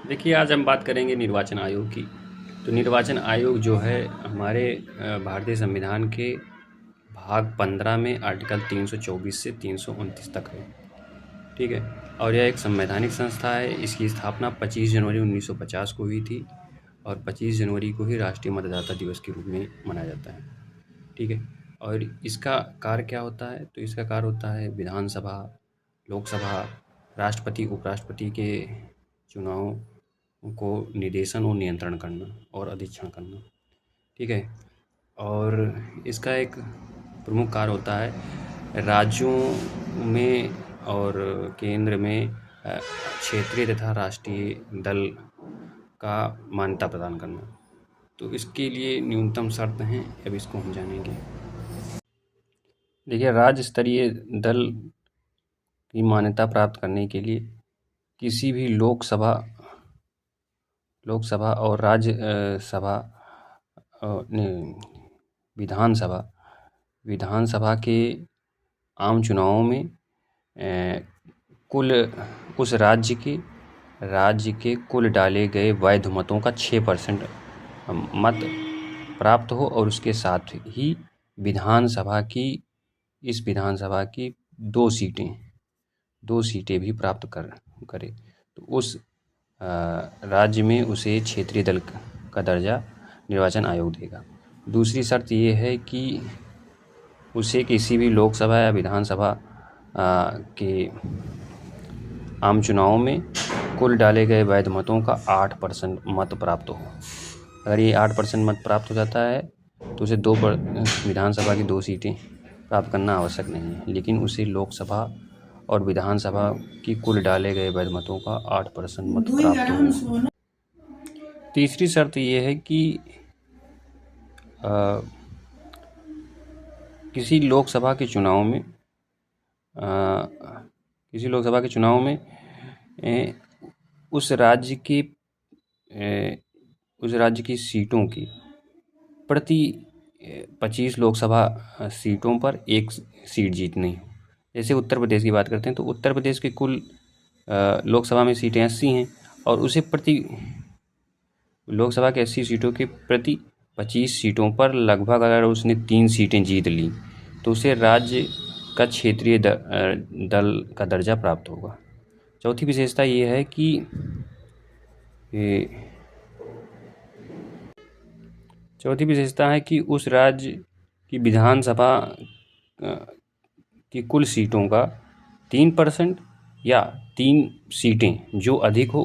देखिए, आज हम बात करेंगे निर्वाचन आयोग की। तो निर्वाचन आयोग जो है हमारे भारतीय संविधान के भाग 15 में आर्टिकल 324 से 329 तक है। ठीक है। और यह एक संवैधानिक संस्था है। इसकी स्थापना 25 जनवरी 1950 को हुई थी और 25 जनवरी को ही राष्ट्रीय मतदाता दिवस के रूप में मनाया जाता है। ठीक है। और इसका कार्य क्या होता है? तो इसका कार्य होता है विधानसभा, लोकसभा, राष्ट्रपति, उपराष्ट्रपति के चुनाव को निर्देशन और नियंत्रण करना और अधीक्षण करना। ठीक है। और इसका एक प्रमुख कार्य होता है राज्यों में और केंद्र में क्षेत्रीय तथा राष्ट्रीय दल का मान्यता प्रदान करना। तो इसके लिए न्यूनतम शर्त हैं, अब इसको हम जानेंगे। देखिए, राज्य स्तरीय दल की मान्यता प्राप्त करने के लिए किसी भी लोकसभा और राज्य सभा विधानसभा के आम चुनावों में कुल उस राज्य के कुल डाले गए वैध मतों का 6% मत प्राप्त हो और उसके साथ ही इस विधानसभा की 2 सीटें भी प्राप्त करे। तो उस राज्य में उसे क्षेत्रीय दल का दर्जा निर्वाचन आयोग देगा। दूसरी शर्त ये है कि उसे किसी भी लोकसभा या विधानसभा के आम चुनावों में कुल डाले गए वैध मतों का 8% मत प्राप्त हो। अगर ये 8% मत प्राप्त हो जाता है तो उसे विधानसभा की 2 सीटें प्राप्त करना आवश्यक नहीं है, लेकिन उसे लोकसभा और विधानसभा की कुल डाले गए वैध मतों का 8% मत प्राप्त हो। तीसरी शर्त ये है कि किसी लोकसभा के चुनाव में उस राज्य की सीटों की प्रति 25 लोकसभा सीटों पर 1 सीट जीतनी हो। जैसे उत्तर प्रदेश की बात करते हैं तो उत्तर प्रदेश की कुल लोकसभा में सीटें 80 हैं और उसे प्रति लोकसभा के 80 सीटों के प्रति 25 सीटों पर लगभग अगर उसने 3 सीटें जीत ली तो उसे राज्य का क्षेत्रीय दल का दर्जा प्राप्त होगा। चौथी विशेषता ये है कि उस राज्य की विधानसभा की कुल सीटों का 3% या 3 सीटें जो अधिक हो